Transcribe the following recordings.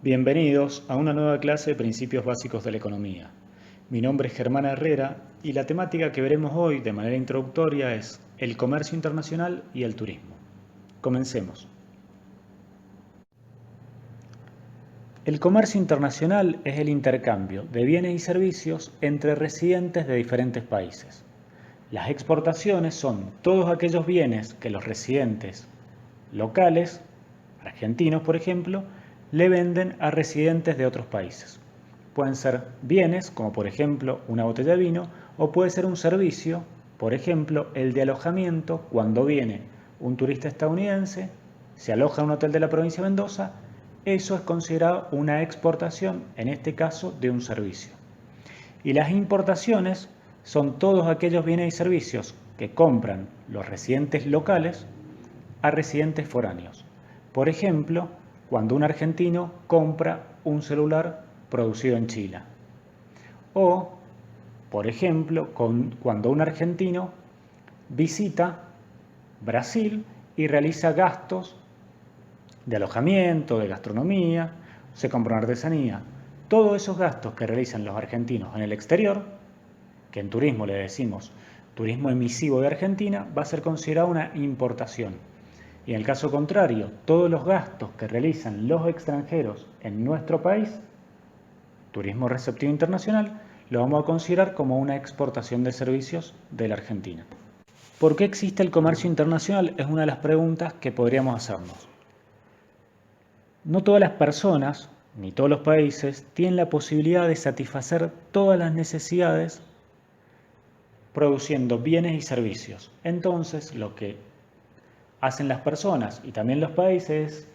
Bienvenidos a una nueva clase de Principios Básicos de la Economía. Mi nombre es Germán Herrera y la temática que veremos hoy de manera introductoria es el comercio internacional y el turismo. Comencemos. El comercio internacional es el intercambio de bienes y servicios entre residentes de diferentes países. Las exportaciones son todos aquellos bienes que los residentes locales, argentinos por ejemplo, le venden a residentes de otros países. Pueden ser bienes, como por ejemplo una botella de vino, o puede ser un servicio, por ejemplo el de alojamiento cuando viene un turista estadounidense, se aloja en un hotel de la provincia de Mendoza, eso es considerado una exportación, en este caso de un servicio. Y las importaciones son todos aquellos bienes y servicios que compran los residentes locales a residentes foráneos. Por ejemplo, cuando un argentino compra un celular producido en Chile. O, por ejemplo, cuando un argentino visita Brasil y realiza gastos de alojamiento, de gastronomía, se compra una artesanía. Todos esos gastos que realizan los argentinos en el exterior, que en turismo le decimos turismo emisivo de Argentina, va a ser considerado una importación. Y en el caso contrario, todos los gastos que realizan los extranjeros en nuestro país, turismo receptivo internacional, lo vamos a considerar como una exportación de servicios de la Argentina. ¿Por qué existe el comercio internacional? Es una de las preguntas que podríamos hacernos. No todas las personas, ni todos los países, tienen la posibilidad de satisfacer todas las necesidades produciendo bienes y servicios. Entonces, lo que hacen las personas y también los países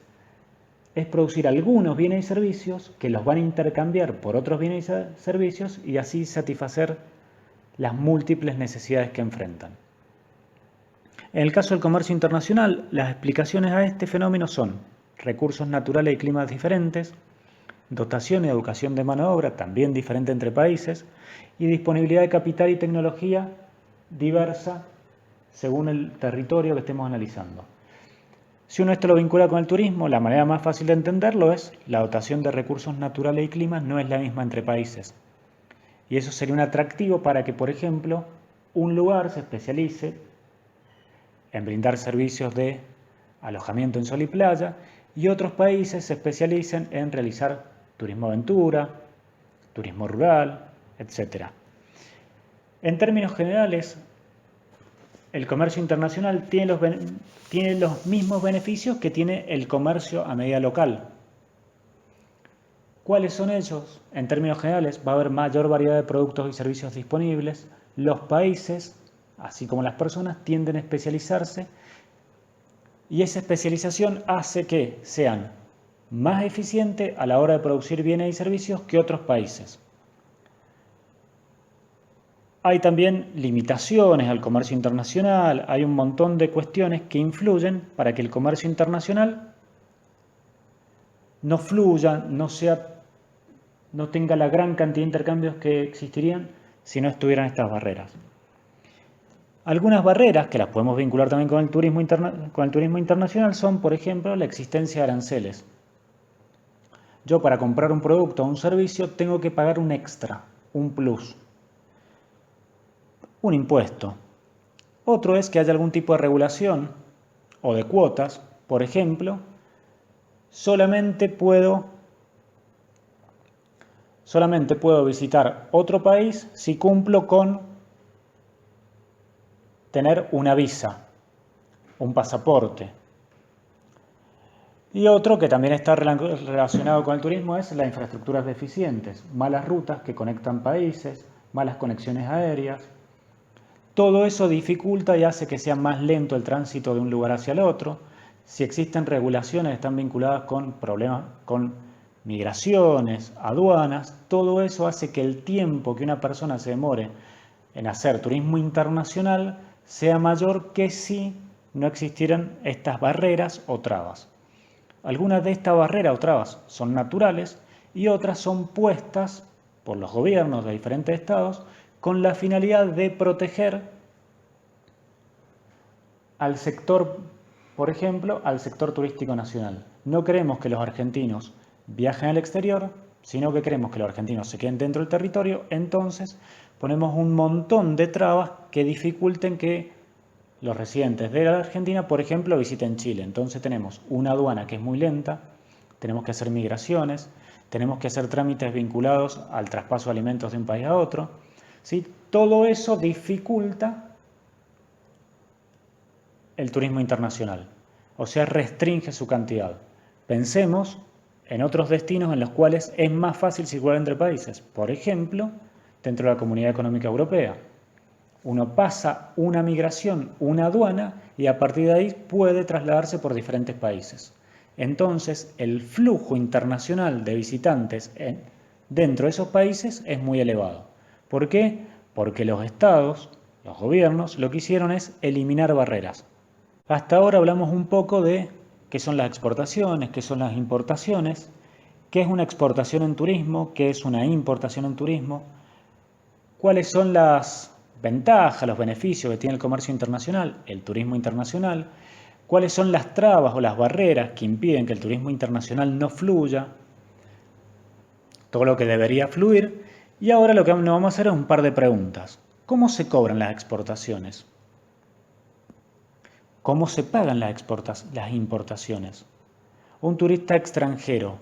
es producir algunos bienes y servicios que los van a intercambiar por otros bienes y servicios y así satisfacer las múltiples necesidades que enfrentan. En el caso del comercio internacional, las explicaciones a este fenómeno son recursos naturales y climas diferentes, dotación y educación de mano de obra también diferente entre países y disponibilidad de capital y tecnología diversa según el territorio que estemos analizando. Si uno esto lo vincula con el turismo, la manera más fácil de entenderlo es la dotación de recursos naturales y climas no es la misma entre países. Y eso sería un atractivo para que, por ejemplo, un lugar se especialice en brindar servicios de alojamiento en sol y playa y otros países se especialicen en realizar turismo aventura, turismo rural, etc. En términos generales, el comercio internacional tiene los mismos beneficios que tiene el comercio a medida local. ¿Cuáles son ellos? En términos generales, va a haber mayor variedad de productos y servicios disponibles. Los países, así como las personas, tienden a especializarse y esa especialización hace que sean más eficientes a la hora de producir bienes y servicios que otros países. Hay también limitaciones al comercio internacional, hay un montón de cuestiones que influyen para que el comercio internacional no fluya, no tenga la gran cantidad de intercambios que existirían si no estuvieran estas barreras. Algunas barreras que las podemos vincular también con el turismo internacional son, por ejemplo, la existencia de aranceles. Yo para comprar un producto o un servicio tengo que pagar un extra, un plus. Un impuesto. Otro es que haya algún tipo de regulación o de cuotas. Por ejemplo, solamente puedo visitar otro país si cumplo con tener una visa, un pasaporte. Y otro que también está relacionado con el turismo es las infraestructuras deficientes, malas rutas que conectan países, malas conexiones aéreas. Todo eso dificulta y hace que sea más lento el tránsito de un lugar hacia el otro. Si existen regulaciones que están vinculadas con problemas, con migraciones, aduanas, todo eso hace que el tiempo que una persona se demore en hacer turismo internacional sea mayor que si no existieran estas barreras o trabas. Algunas de estas barreras o trabas son naturales y otras son puestas por los gobiernos de diferentes estados con la finalidad de proteger al sector, por ejemplo, al sector turístico nacional. No queremos que los argentinos viajen al exterior, sino que queremos que los argentinos se queden dentro del territorio, entonces ponemos un montón de trabas que dificulten que los residentes de la Argentina, por ejemplo, visiten Chile. Entonces tenemos una aduana que es muy lenta, tenemos que hacer migraciones, tenemos que hacer trámites vinculados al traspaso de alimentos de un país a otro. ¿Sí? Todo eso dificulta el turismo internacional, o sea, restringe su cantidad. Pensemos en otros destinos en los cuales es más fácil circular entre países, por ejemplo, dentro de la Comunidad Económica Europea. Uno pasa una migración, una aduana, y a partir de ahí puede trasladarse por diferentes países. Entonces, el flujo internacional de visitantes dentro de esos países es muy elevado. ¿Por qué? Porque los estados, los gobiernos, lo que hicieron es eliminar barreras. Hasta ahora hablamos un poco de qué son las exportaciones, qué son las importaciones, qué es una exportación en turismo, qué es una importación en turismo, cuáles son las ventajas, los beneficios que tiene el comercio internacional, el turismo internacional, cuáles son las trabas o las barreras que impiden que el turismo internacional no fluya, todo lo que debería fluir. Y ahora lo que nos vamos a hacer es un par de preguntas. ¿Cómo se cobran las exportaciones? ¿Cómo se pagan las importaciones? ¿Un turista extranjero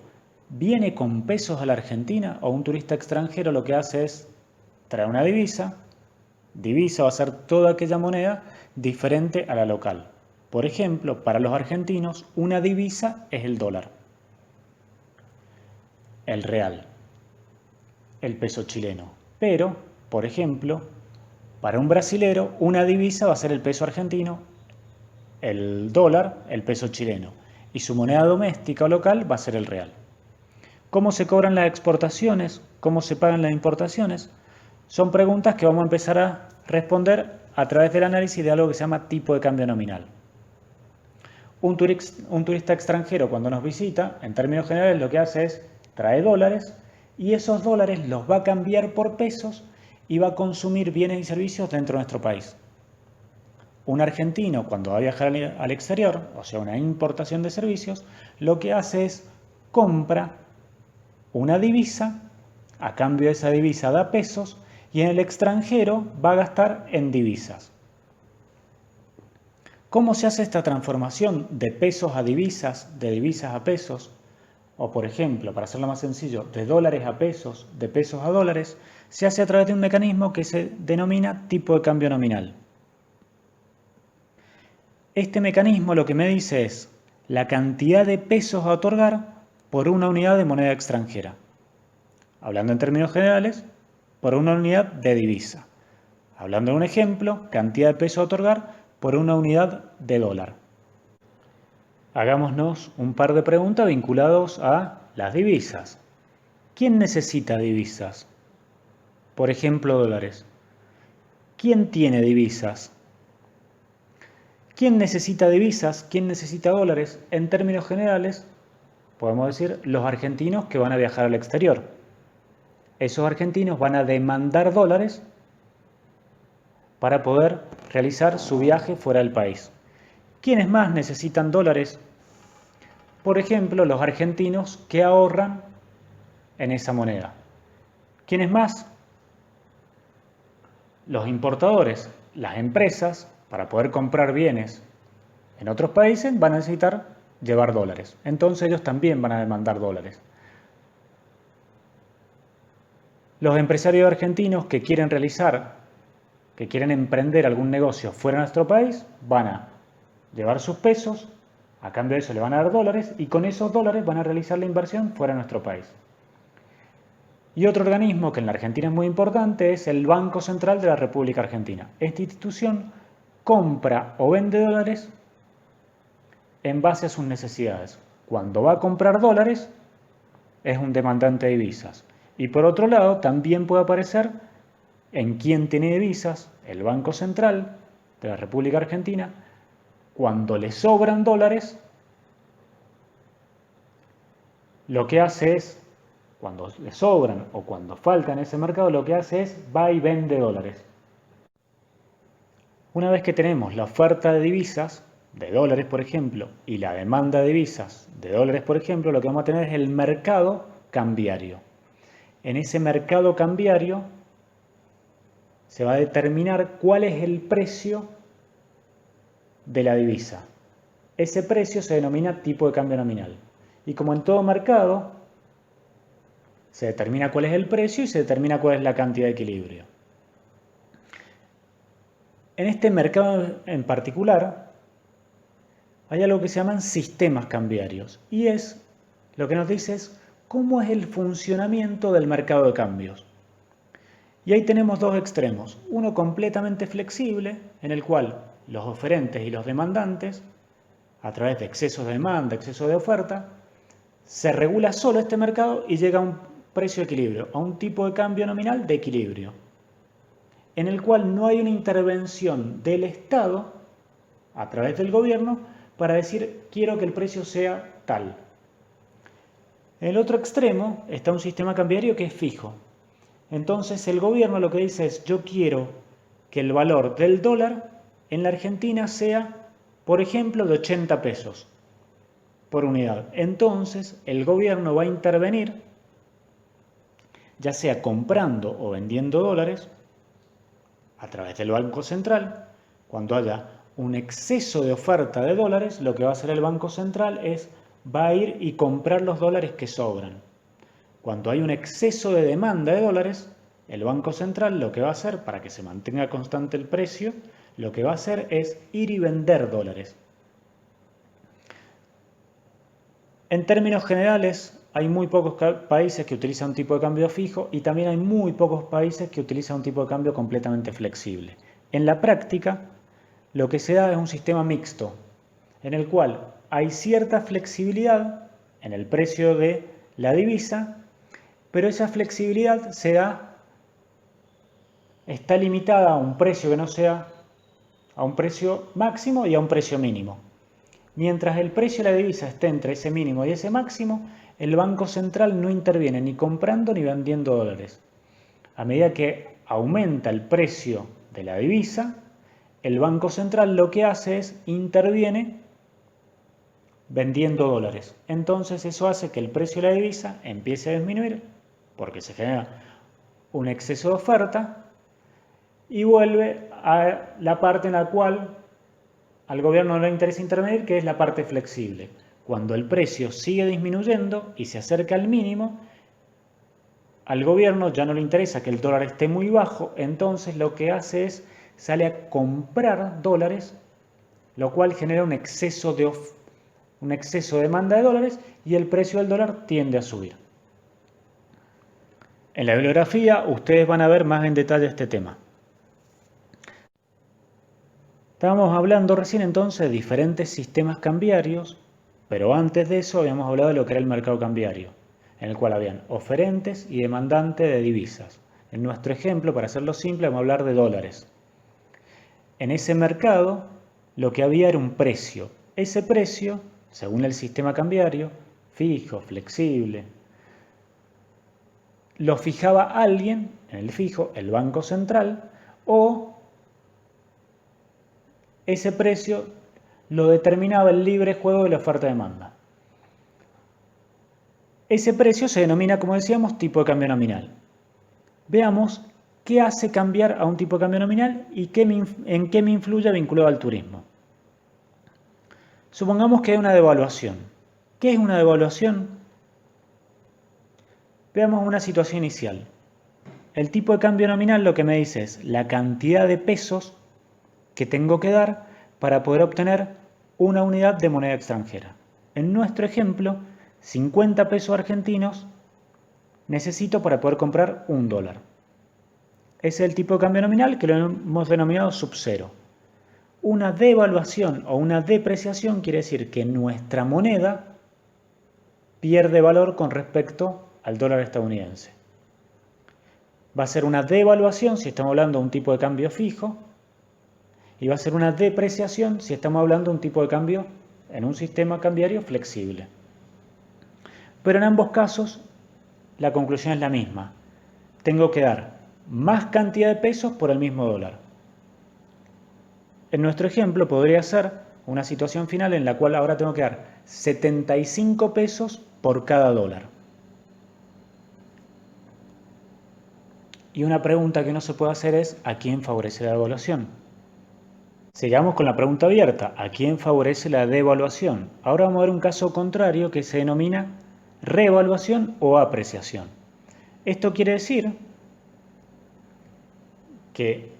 viene con pesos a la Argentina o un turista extranjero lo que hace es traer una divisa? Divisa va a ser toda aquella moneda diferente a la local. Por ejemplo, para los argentinos, una divisa es el dólar, el real, el peso chileno. Pero, por ejemplo, para un brasilero, una divisa va a ser el peso argentino, el dólar, el peso chileno. Y su moneda doméstica o local va a ser el real. ¿Cómo se cobran las exportaciones? ¿Cómo se pagan las importaciones? Son preguntas que vamos a empezar a responder a través del análisis de algo que se llama tipo de cambio nominal. Un turista extranjero cuando nos visita, en términos generales lo que hace es trae dólares y esos dólares los va a cambiar por pesos y va a consumir bienes y servicios dentro de nuestro país. Un argentino cuando va a viajar al exterior, o sea, una importación de servicios, lo que hace es compra una divisa, a cambio de esa divisa da pesos y en el extranjero va a gastar en divisas. ¿Cómo se hace esta transformación de pesos a divisas, de divisas a pesos? O por ejemplo, para hacerlo más sencillo, de dólares a pesos, de pesos a dólares, se hace a través de un mecanismo que se denomina tipo de cambio nominal. Este mecanismo lo que me dice es la cantidad de pesos a otorgar por una unidad de moneda extranjera. Hablando en términos generales, por una unidad de divisa. Hablando de un ejemplo, cantidad de pesos a otorgar por una unidad de dólar. Hagámonos un par de preguntas vinculadas a las divisas. ¿Quién necesita divisas? Por ejemplo, dólares. ¿Quién tiene divisas? ¿Quién necesita divisas? ¿Quién necesita dólares? En términos generales, podemos decir los argentinos que van a viajar al exterior. Esos argentinos van a demandar dólares para poder realizar su viaje fuera del país. ¿Quiénes más necesitan dólares? Por ejemplo, los argentinos que ahorran en esa moneda. ¿Quiénes más? Los importadores, las empresas, para poder comprar bienes en otros países van a necesitar llevar dólares. Entonces ellos también van a demandar dólares. Los empresarios argentinos que quieren emprender algún negocio fuera de nuestro país, van a llevar sus pesos, a cambio de eso le van a dar dólares y con esos dólares van a realizar la inversión fuera de nuestro país. Y otro organismo que en la Argentina es muy importante es el Banco Central de la República Argentina. Esta institución compra o vende dólares en base a sus necesidades. Cuando va a comprar dólares, es un demandante de divisas. Y por otro lado, también puede aparecer en quién tiene divisas, el Banco Central de la República Argentina, cuando le sobran dólares, lo que hace es, cuando le sobran o cuando falta en ese mercado, lo que hace es va y vende dólares. Una vez que tenemos la oferta de divisas, de dólares, por ejemplo, y la demanda de divisas de dólares, por ejemplo, lo que vamos a tener es el mercado cambiario. En ese mercado cambiario se va a determinar cuál es el precio de la divisa. Ese precio se denomina tipo de cambio nominal. Y como en todo mercado, se determina cuál es el precio y se determina cuál es la cantidad de equilibrio. En este mercado en particular, hay algo que se llaman sistemas cambiarios. Y lo que nos dice es cómo es el funcionamiento del mercado de cambios. Y ahí tenemos dos extremos. Uno completamente flexible, en el cual los oferentes y los demandantes, a través de excesos de demanda, exceso de oferta, se regula solo este mercado y llega a un precio de equilibrio, a un tipo de cambio nominal de equilibrio, en el cual no hay una intervención del Estado, a través del gobierno, para decir quiero que el precio sea tal. En el otro extremo está un sistema cambiario que es fijo. Entonces el gobierno lo que dice es yo quiero que el valor del dólar en la Argentina sea, por ejemplo, de 80 pesos por unidad. Entonces el gobierno va a intervenir, ya sea comprando o vendiendo dólares, a través del Banco Central. Cuando haya un exceso de oferta de dólares, lo que va a hacer el Banco Central va a ir y comprar los dólares que sobran. Cuando hay un exceso de demanda de dólares, el Banco Central lo que va a hacer, para que se mantenga constante el precio, lo que va a hacer es ir y vender dólares. En términos generales, hay muy pocos países que utilizan un tipo de cambio fijo y también hay muy pocos países que utilizan un tipo de cambio completamente flexible. En la práctica, lo que se da es un sistema mixto, en el cual hay cierta flexibilidad en el precio de la divisa, pero esa flexibilidad está limitada a un precio que no sea a un precio máximo y a un precio mínimo. Mientras el precio de la divisa esté entre ese mínimo y ese máximo, el Banco Central no interviene ni comprando ni vendiendo dólares. A medida que aumenta el precio de la divisa, el Banco Central lo que hace es interviene vendiendo dólares. Entonces eso hace que el precio de la divisa empiece a disminuir porque se genera un exceso de oferta y vuelve a la parte en la cual al gobierno no le interesa intervenir, que es la parte flexible. Cuando el precio sigue disminuyendo y se acerca al mínimo, al gobierno ya no le interesa que el dólar esté muy bajo, entonces lo que hace es sale a comprar dólares, lo cual genera un exceso de demanda de dólares y el precio del dólar tiende a subir. En la bibliografía ustedes van a ver más en detalle este tema. Estábamos hablando recién entonces de diferentes sistemas cambiarios, pero antes de eso habíamos hablado de lo que era el mercado cambiario, en el cual habían oferentes y demandantes de divisas. En nuestro ejemplo, para hacerlo simple, vamos a hablar de dólares. En ese mercado lo que había era un precio. Ese precio, según el sistema cambiario, fijo, flexible, lo fijaba alguien en el fijo, el Banco Central, o ese precio lo determinaba el libre juego de la oferta-demanda. Ese precio se denomina, como decíamos, tipo de cambio nominal. Veamos qué hace cambiar a un tipo de cambio nominal y en qué me influye vinculado al turismo. Supongamos que hay una devaluación. ¿Qué es una devaluación? Veamos una situación inicial. El tipo de cambio nominal lo que me dice es la cantidad de pesos que tengo que dar para poder obtener una unidad de moneda extranjera. En nuestro ejemplo, 50 pesos argentinos necesito para poder comprar un dólar. Ese es el tipo de cambio nominal que lo hemos denominado sub-cero. Una devaluación o una depreciación quiere decir que nuestra moneda pierde valor con respecto al dólar estadounidense. Va a ser una devaluación si estamos hablando de un tipo de cambio fijo y va a ser una depreciación si estamos hablando de un tipo de cambio en un sistema cambiario flexible. Pero en ambos casos la conclusión es la misma. Tengo que dar más cantidad de pesos por el mismo dólar. En nuestro ejemplo podría ser una situación final en la cual ahora tengo que dar 75 pesos por cada dólar. Y una pregunta que uno se puede hacer es, ¿a quién favorece la devaluación? Sigamos con la pregunta abierta, ¿a quién favorece la devaluación? Ahora vamos a ver un caso contrario que se denomina revaluación o apreciación. Esto quiere decir que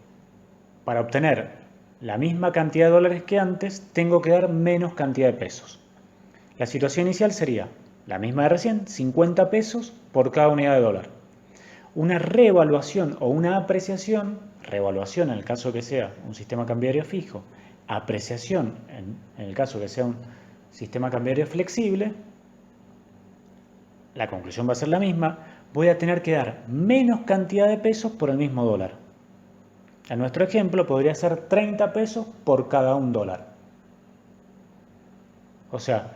para obtener la misma cantidad de dólares que antes, tengo que dar menos cantidad de pesos. La situación inicial sería la misma de recién, 50 pesos por cada unidad de dólar. Una revaluación o una apreciación, revaluación en el caso que sea un sistema cambiario fijo, apreciación en el caso que sea un sistema cambiario flexible, la conclusión va a ser la misma, voy a tener que dar menos cantidad de pesos por el mismo dólar. En nuestro ejemplo podría ser 30 pesos por cada un dólar. O sea,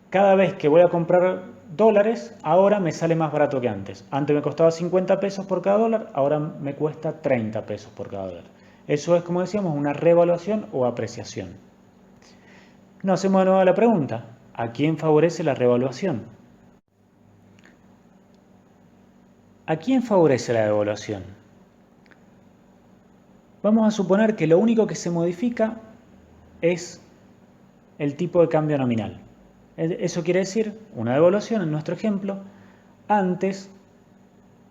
cada vez que voy a comprar dólares, ahora me sale más barato que antes. Antes me costaba 50 pesos por cada dólar, ahora me cuesta 30 pesos por cada dólar. Eso es, como decíamos, una revaluación o apreciación. Nos hacemos de nuevo la pregunta, ¿a quién favorece la revaluación? ¿A quién favorece la devaluación? Vamos a suponer que lo único que se modifica es el tipo de cambio nominal. Eso quiere decir, una devaluación en nuestro ejemplo, antes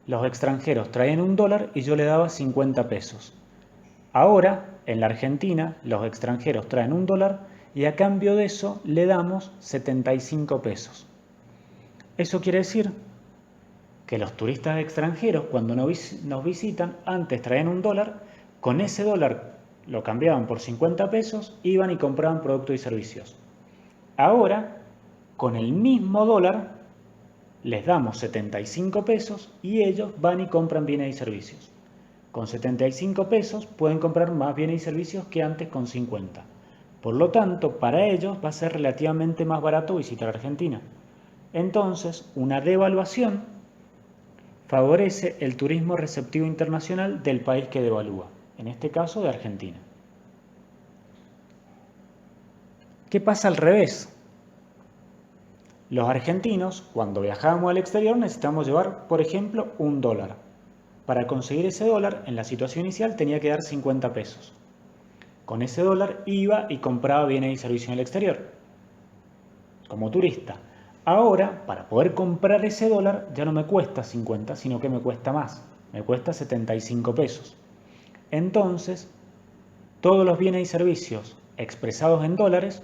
los extranjeros traían un dólar y yo le daba 50 pesos. Ahora, en la Argentina, los extranjeros traen un dólar y a cambio de eso le damos 75 pesos. Eso quiere decir que los turistas extranjeros, cuando nos visitan, antes traían un dólar, con ese dólar lo cambiaban por 50 pesos, iban y compraban productos y servicios. Ahora, con el mismo dólar, les damos 75 pesos y ellos van y compran bienes y servicios. Con 75 pesos pueden comprar más bienes y servicios que antes con 50. Por lo tanto, para ellos va a ser relativamente más barato visitar Argentina. Entonces, una devaluación favorece el turismo receptivo internacional del país que devalúa, en este caso de Argentina. ¿Qué pasa al revés? Los argentinos, cuando viajábamos al exterior, necesitamos llevar, por ejemplo, un dólar. Para conseguir ese dólar, en la situación inicial tenía que dar 50 pesos. Con ese dólar iba y compraba bienes y servicios en el exterior, como turista. Ahora, para poder comprar ese dólar, ya no me cuesta 50, sino que me cuesta más. Me cuesta 75 pesos. Entonces, todos los bienes y servicios expresados en dólares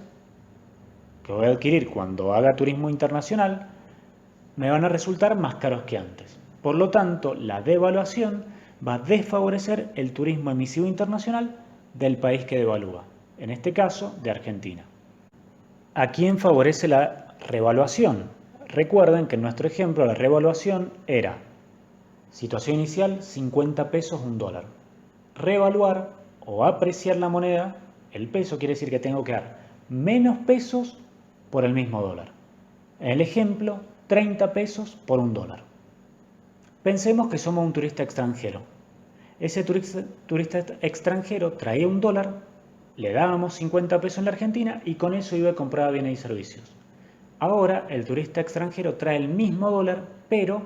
que voy a adquirir cuando haga turismo internacional me van a resultar más caros que antes. Por lo tanto, la devaluación va a desfavorecer el turismo emisivo internacional del país que devalúa, en este caso de Argentina. ¿A quién favorece la revaluación? Recuerden que en nuestro ejemplo la revaluación era situación inicial 50 pesos un dólar. Revaluar o apreciar la moneda, el peso quiere decir que tengo que dar menos pesos por el mismo dólar. En el ejemplo, 30 pesos por un dólar. Pensemos que somos un turista extranjero. Ese turista extranjero traía un dólar, le dábamos 50 pesos en la Argentina y con eso iba a comprar bienes y servicios. Ahora el turista extranjero trae el mismo dólar, pero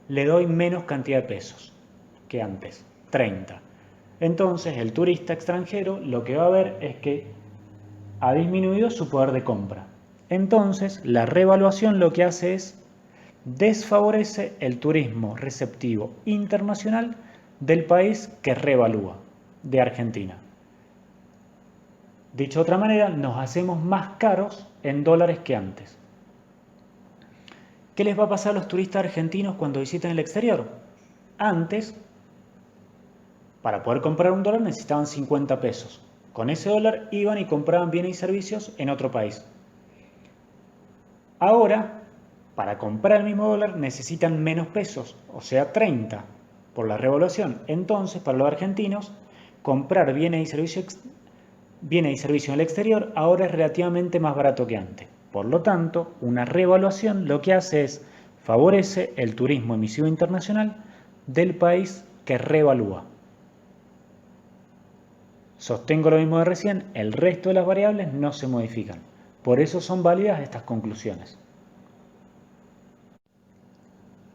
le doy menos cantidad de pesos que antes, 30. Entonces el turista extranjero lo que va a ver es que ha disminuido su poder de compra. Entonces, la revaluación lo que hace es desfavorece el turismo receptivo internacional del país que revalúa, de Argentina. Dicho de otra manera, nos hacemos más caros en dólares que antes. ¿Qué les va a pasar a los turistas argentinos cuando visiten el exterior? Antes, para poder comprar un dólar necesitaban 50 pesos. Con ese dólar iban y compraban bienes y servicios en otro país. Ahora, para comprar el mismo dólar necesitan menos pesos, o sea 30 por la revaluación. Entonces, para los argentinos, comprar bienes y servicios en el exterior ahora es relativamente más barato que antes. Por lo tanto, una revaluación lo que hace es favorece el turismo emisivo internacional del país que revalúa. Sostengo lo mismo de recién, el resto de las variables no se modifican. Por eso son válidas estas conclusiones.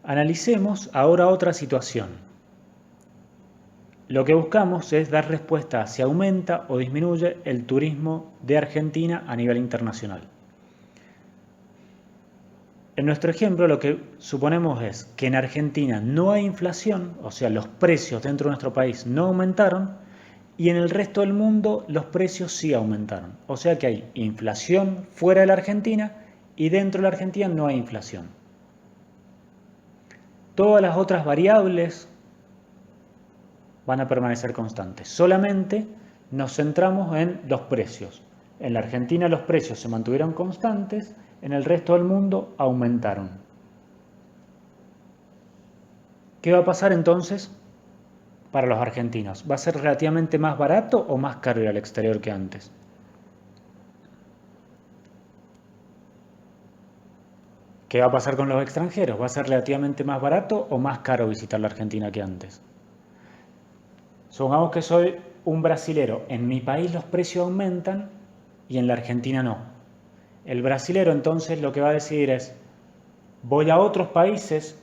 Analicemos ahora otra situación. Lo que buscamos es dar respuesta a si aumenta o disminuye el turismo de Argentina a nivel internacional. En nuestro ejemplo lo que suponemos es que en Argentina no hay inflación, o sea, los precios dentro de nuestro país no aumentaron, y en el resto del mundo los precios sí aumentaron. O sea que hay inflación fuera de la Argentina y dentro de la Argentina no hay inflación. Todas las otras variables van a permanecer constantes. Solamente nos centramos en los precios. En la Argentina los precios se mantuvieron constantes, en el resto del mundo aumentaron. ¿Qué va a pasar entonces para los argentinos? ¿Va a ser relativamente más barato o más caro ir al exterior que antes? ¿Qué va a pasar con los extranjeros? ¿Va a ser relativamente más barato o más caro visitar la Argentina que antes? Supongamos que soy un brasilero. En mi país los precios aumentan y en la Argentina no. El brasilero entonces lo que va a decidir es, voy a otros países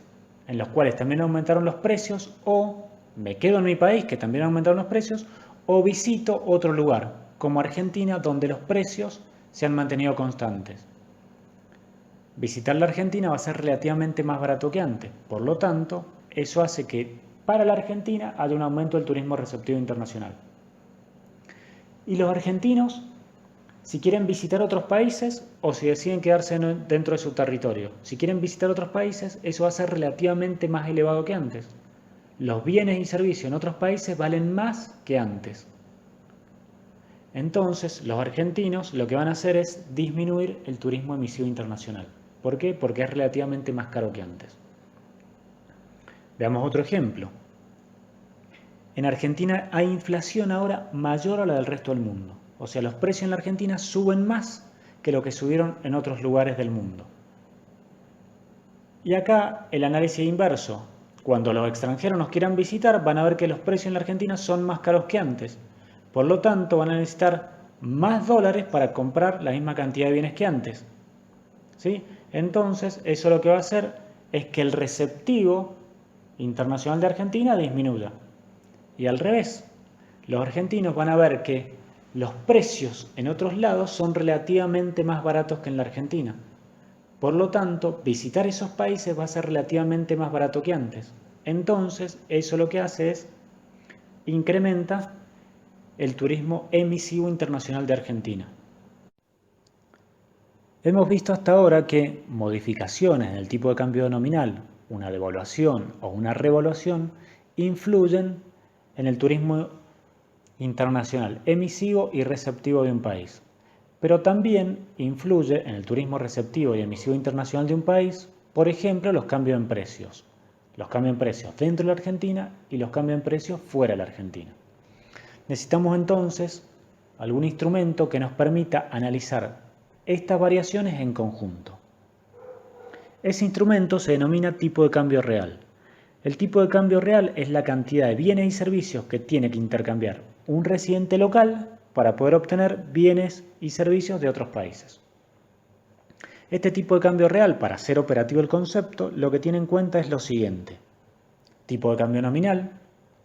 en los cuales también aumentaron los precios, o me quedo en mi país que también aumentaron los precios, o visito otro lugar, como Argentina, donde los precios se han mantenido constantes. Visitar la Argentina va a ser relativamente más barato que antes, por lo tanto, eso hace que para la Argentina haya un aumento del turismo receptivo internacional. Y los argentinos, si quieren visitar otros países o si deciden quedarse dentro de su territorio. Si quieren visitar otros países, eso va a ser relativamente más elevado que antes. Los bienes y servicios en otros países valen más que antes. Entonces, los argentinos lo que van a hacer es disminuir el turismo emisivo internacional. ¿Por qué? Porque es relativamente más caro que antes. Veamos otro ejemplo. En Argentina hay inflación ahora mayor a la del resto del mundo. O sea, los precios en la Argentina suben más que lo que subieron en otros lugares del mundo. Y acá el análisis inverso. Cuando los extranjeros nos quieran visitar, van a ver que los precios en la Argentina son más caros que antes. Por lo tanto, van a necesitar más dólares para comprar la misma cantidad de bienes que antes. ¿Sí? Entonces, eso lo que va a hacer es que el receptivo internacional de Argentina disminuya. Y al revés, los argentinos van a ver que los precios en otros lados son relativamente más baratos que en la Argentina. Por lo tanto, visitar esos países va a ser relativamente más barato que antes. Entonces, eso lo que hace es incrementa el turismo emisivo internacional de Argentina. Hemos visto hasta ahora que modificaciones en el tipo de cambio nominal, una devaluación o una revaluación, influyen en el turismo internacional emisivo y receptivo de un país. Pero también influye en el turismo receptivo y emisivo internacional de un país, por ejemplo, los cambios en precios. Los cambios en precios dentro de la Argentina y los cambios en precios fuera de la Argentina. Necesitamos entonces algún instrumento que nos permita analizar estas variaciones en conjunto. Ese instrumento se denomina tipo de cambio real. El tipo de cambio real es la cantidad de bienes y servicios que tiene que intercambiar un residente local para poder obtener bienes y servicios de otros países. Este tipo de cambio real, para hacer operativo el concepto, lo que tiene en cuenta es lo siguiente. Tipo de cambio nominal,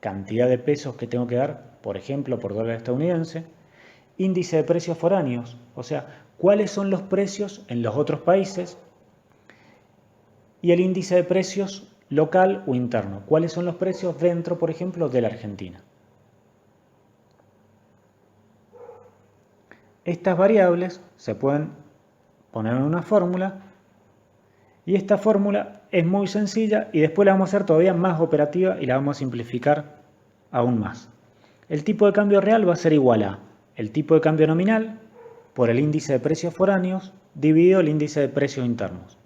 cantidad de pesos que tengo que dar, por ejemplo, por dólar estadounidense. Índice de precios foráneos, o sea, cuáles son los precios en los otros países. Y el índice de precios local o interno, cuáles son los precios dentro, por ejemplo, de la Argentina. Estas variables se pueden poner en una fórmula y esta fórmula es muy sencilla y después la vamos a hacer todavía más operativa y la vamos a simplificar aún más. El tipo de cambio real va a ser igual a el tipo de cambio nominal por el índice de precios foráneos dividido el índice de precios internos.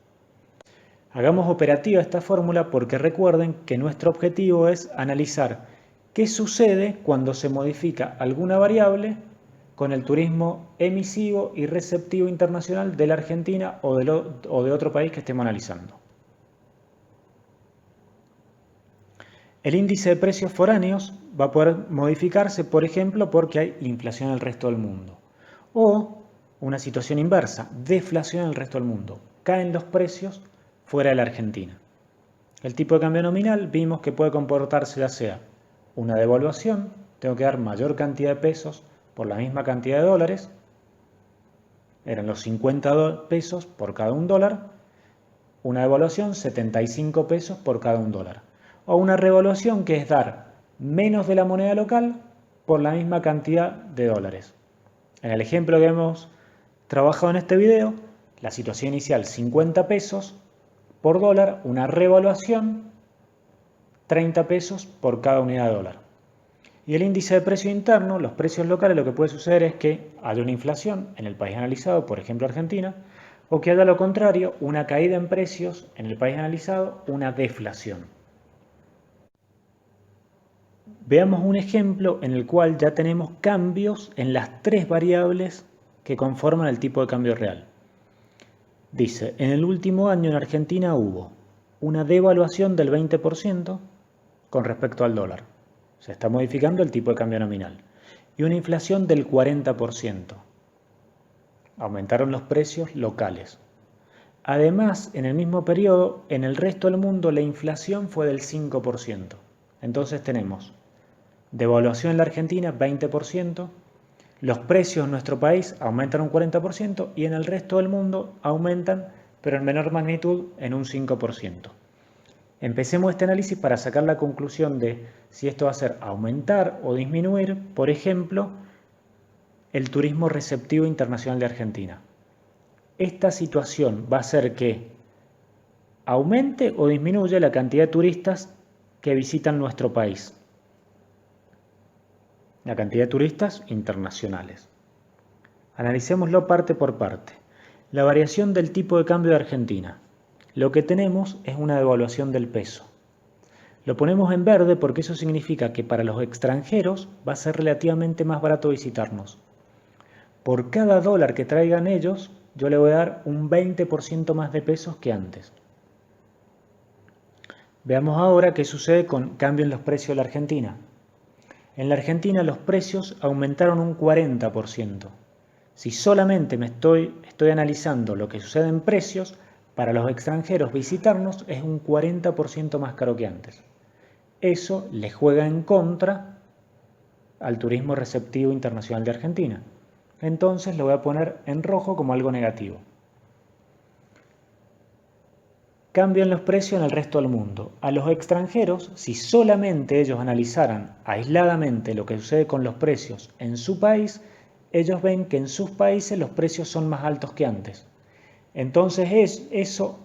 Hagamos operativa esta fórmula porque recuerden que nuestro objetivo es analizar qué sucede cuando se modifica alguna variable con el turismo emisivo y receptivo internacional de la Argentina o de otro país que estemos analizando. El índice de precios foráneos va a poder modificarse, por ejemplo, porque hay inflación en el resto del mundo. O una situación inversa, deflación en el resto del mundo. Caen los precios fuera de la Argentina. El tipo de cambio nominal vimos que puede comportarse ya sea una devaluación, tengo que dar mayor cantidad de pesos por la misma cantidad de dólares, eran los 50 pesos por cada un dólar, una devaluación 75 pesos por cada un dólar. O una revaluación que es dar menos de la moneda local por la misma cantidad de dólares. En el ejemplo que hemos trabajado en este video, la situación inicial 50 pesos por dólar, una revaluación 30 pesos por cada unidad de dólar. Y el índice de precio interno, los precios locales, lo que puede suceder es que haya una inflación en el país analizado, por ejemplo Argentina, o que haya lo contrario, una caída en precios en el país analizado, una deflación. Veamos un ejemplo en el cual ya tenemos cambios en las tres variables que conforman el tipo de cambio real. Dice, en el último año en Argentina hubo una devaluación del 20% con respecto al dólar. Se está modificando el tipo de cambio nominal. Y una inflación del 40%. Aumentaron los precios locales. Además, en el mismo periodo, en el resto del mundo la inflación fue del 5%. Entonces tenemos devaluación en la Argentina 20%, los precios en nuestro país aumentan un 40% y en el resto del mundo aumentan, pero en menor magnitud, en un 5%. Empecemos este análisis para sacar la conclusión de si esto va a ser aumentar o disminuir, por ejemplo, el turismo receptivo internacional de Argentina. Esta situación va a hacer que aumente o disminuya la cantidad de turistas que visitan nuestro país. La cantidad de turistas internacionales. Analicémoslo parte por parte. La variación del tipo de cambio de Argentina. Lo que tenemos es una devaluación del peso. Lo ponemos en verde porque eso significa que para los extranjeros va a ser relativamente más barato visitarnos. Por cada dólar que traigan ellos, yo le voy a dar un 20% más de pesos que antes. Veamos ahora qué sucede con cambio en los precios de la Argentina. En la Argentina los precios aumentaron un 40%. Si solamente estoy analizando lo que sucede en precios, para los extranjeros visitarnos es un 40% más caro que antes. Eso le juega en contra al turismo receptivo internacional de Argentina. Entonces lo voy a poner en rojo como algo negativo. Cambian los precios en el resto del mundo. A los extranjeros, si solamente ellos analizaran aisladamente lo que sucede con los precios en su país, ellos ven que en sus países los precios son más altos que antes. Entonces eso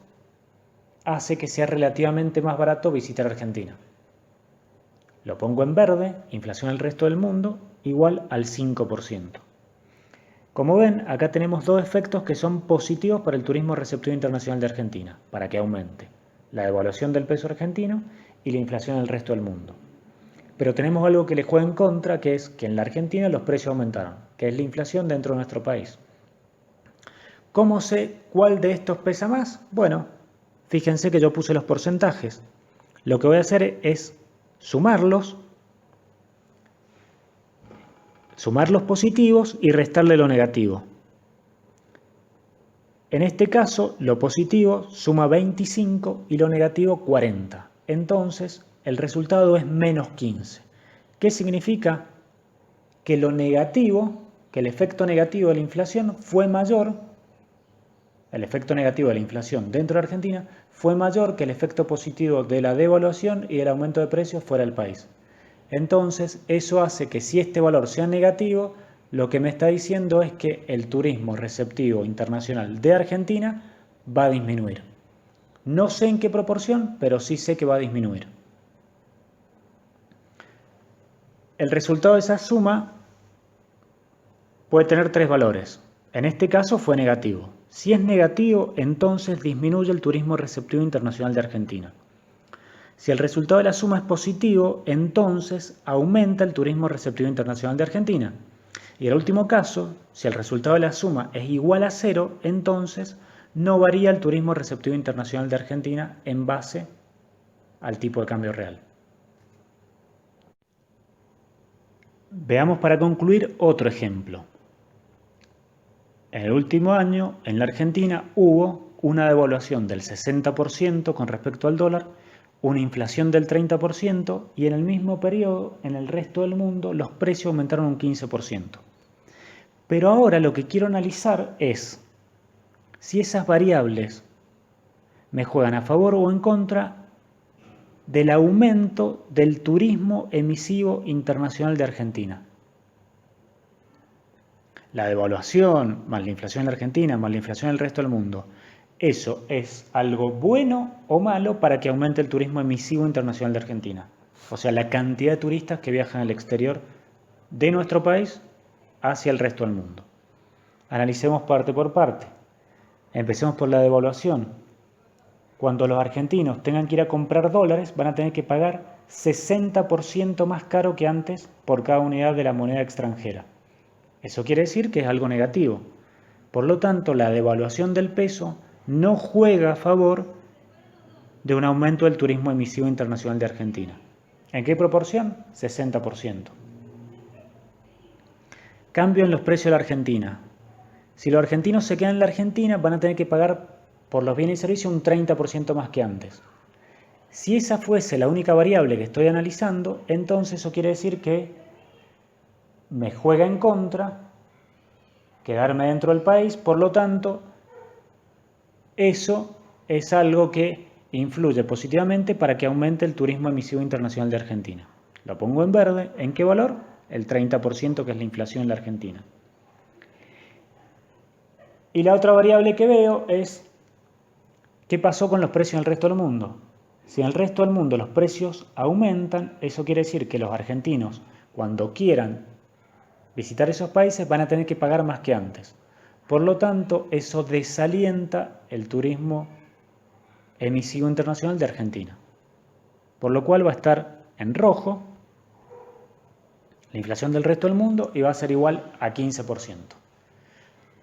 hace que sea relativamente más barato visitar Argentina. Lo pongo en verde, inflación en el resto del mundo, igual al 5%. Como ven, acá tenemos dos efectos que son positivos para el turismo receptivo internacional de Argentina, para que aumente. La devaluación del peso argentino y la inflación en el resto del mundo. Pero tenemos algo que le juega en contra, que es que en la Argentina los precios aumentaron, que es la inflación dentro de nuestro país. ¿Cómo sé cuál de estos pesa más? Bueno, fíjense que yo puse los porcentajes. Lo que voy a hacer es sumar los positivos y restarle lo negativo. En este caso, lo positivo suma 25 y lo negativo 40. Entonces, el resultado es menos 15. ¿Qué significa? Que lo negativo, que el efecto negativo de la inflación fue mayor, el efecto negativo de la inflación dentro de Argentina fue mayor que el efecto positivo de la devaluación y el aumento de precios fuera del país. Entonces, eso hace que si este valor sea negativo, lo que me está diciendo es que el turismo receptivo internacional de Argentina va a disminuir. No sé en qué proporción, pero sí sé que va a disminuir. El resultado de esa suma puede tener tres valores. En este caso fue negativo. Si es negativo, entonces disminuye el turismo receptivo internacional de Argentina. Si el resultado de la suma es positivo, entonces aumenta el turismo receptivo internacional de Argentina. Y en el último caso, si el resultado de la suma es igual a 0, entonces no varía el turismo receptivo internacional de Argentina en base al tipo de cambio real. Veamos para concluir otro ejemplo. En el último año, en la Argentina, hubo una devaluación del 60% con respecto al dólar, una inflación del 30% y en el mismo periodo, en el resto del mundo, los precios aumentaron un 15%. Pero ahora lo que quiero analizar es si esas variables me juegan a favor o en contra del aumento del turismo emisivo internacional de Argentina. La devaluación, más la inflación en la Argentina, más la inflación en el resto del mundo, ¿eso es algo bueno o malo para que aumente el turismo emisivo internacional de Argentina? O sea, la cantidad de turistas que viajan al exterior de nuestro país hacia el resto del mundo. Analicemos parte por parte. Empecemos por la devaluación. Cuando los argentinos tengan que ir a comprar dólares, van a tener que pagar 60% más caro que antes por cada unidad de la moneda extranjera. Eso quiere decir que es algo negativo. Por lo tanto, la devaluación del peso no juega a favor de un aumento del turismo emisivo internacional de Argentina. ¿En qué proporción? 60%. Cambio en los precios de la Argentina. Si los argentinos se quedan en la Argentina, van a tener que pagar por los bienes y servicios un 30% más que antes. Si esa fuese la única variable que estoy analizando, entonces eso quiere decir que me juega en contra quedarme dentro del país, por lo tanto, eso es algo que influye positivamente para que aumente el turismo emisivo internacional de Argentina. Lo pongo en verde. ¿En qué valor? El 30%, que es la inflación en la Argentina. Y la otra variable que veo es qué pasó con los precios en el resto del mundo. Si en el resto del mundo los precios aumentan, eso quiere decir que los argentinos, cuando quieran visitar esos países, van a tener que pagar más que antes. Por lo tanto, eso desalienta el turismo emisivo internacional de Argentina. Por lo cual va a estar en rojo la inflación del resto del mundo y va a ser igual a 15%.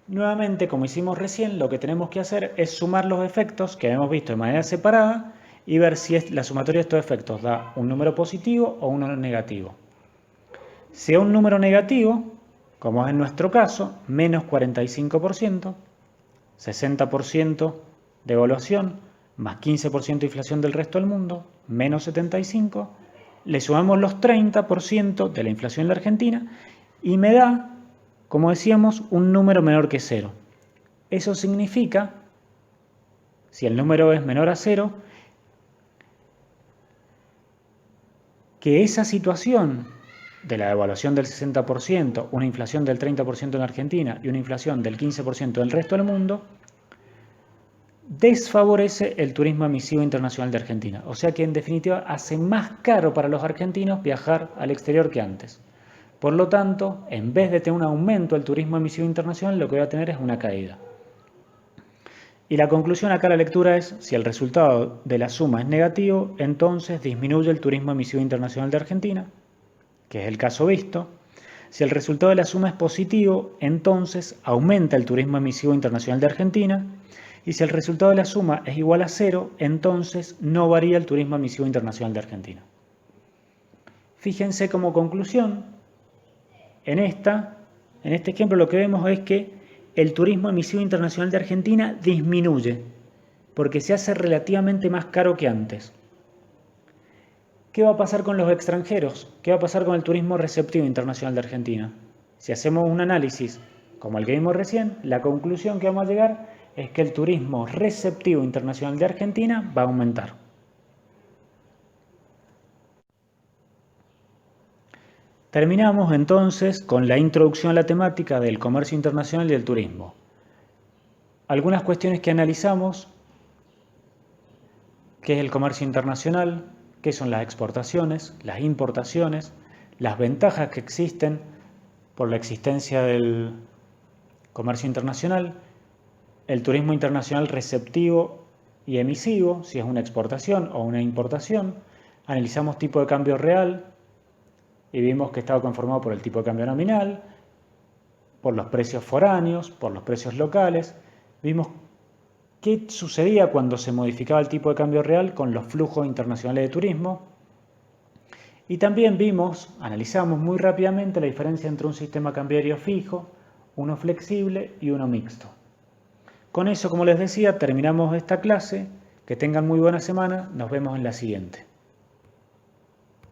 Nuevamente, como hicimos recién, lo que tenemos que hacer es sumar los efectos que hemos visto de manera separada y ver si la sumatoria de estos efectos da un número positivo o uno negativo. Si es un número negativo, como es en nuestro caso, menos 45%, 60% de devaluación, más 15% de inflación del resto del mundo, menos 75%, le sumamos los 30% de la inflación en la Argentina y me da, como decíamos, un número menor que 0. Eso significa, si el número es menor a 0, que esa situación de la devaluación del 60%, una inflación del 30% en la Argentina y una inflación del 15% en el resto del mundo, desfavorece el turismo emisivo internacional de Argentina. O sea que en definitiva hace más caro para los argentinos viajar al exterior que antes. Por lo tanto, en vez de tener un aumento del turismo emisivo internacional, lo que va a tener es una caída. Y la conclusión acá de la lectura es, si el resultado de la suma es negativo, entonces disminuye el turismo emisivo internacional de Argentina, que es el caso visto. Si el resultado de la suma es positivo, entonces aumenta el turismo emisivo internacional de Argentina. Y si el resultado de la suma es igual a 0, entonces no varía el turismo emisivo internacional de Argentina. Fíjense como conclusión, en este ejemplo lo que vemos es que el turismo emisivo internacional de Argentina disminuye, porque se hace relativamente más caro que antes. ¿Qué va a pasar con los extranjeros? ¿Qué va a pasar con el turismo receptivo internacional de Argentina? Si hacemos un análisis como el que vimos recién, la conclusión que vamos a llegar es que el turismo receptivo internacional de Argentina va a aumentar. Terminamos entonces con la introducción a la temática del comercio internacional y del turismo. Algunas cuestiones que analizamos: ¿qué es el comercio internacional? ¿Qué son las exportaciones, las importaciones, las ventajas que existen por la existencia del comercio internacional, el turismo internacional receptivo y emisivo, si es una exportación o una importación? Analizamos tipo de cambio real y vimos que estaba conformado por el tipo de cambio nominal, por los precios foráneos, por los precios locales. Vimos qué sucedía cuando se modificaba el tipo de cambio real con los flujos internacionales de turismo. Y también analizamos muy rápidamente la diferencia entre un sistema cambiario fijo, uno flexible y uno mixto. Con eso, como les decía, terminamos esta clase. Que tengan muy buena semana. Nos vemos en la siguiente.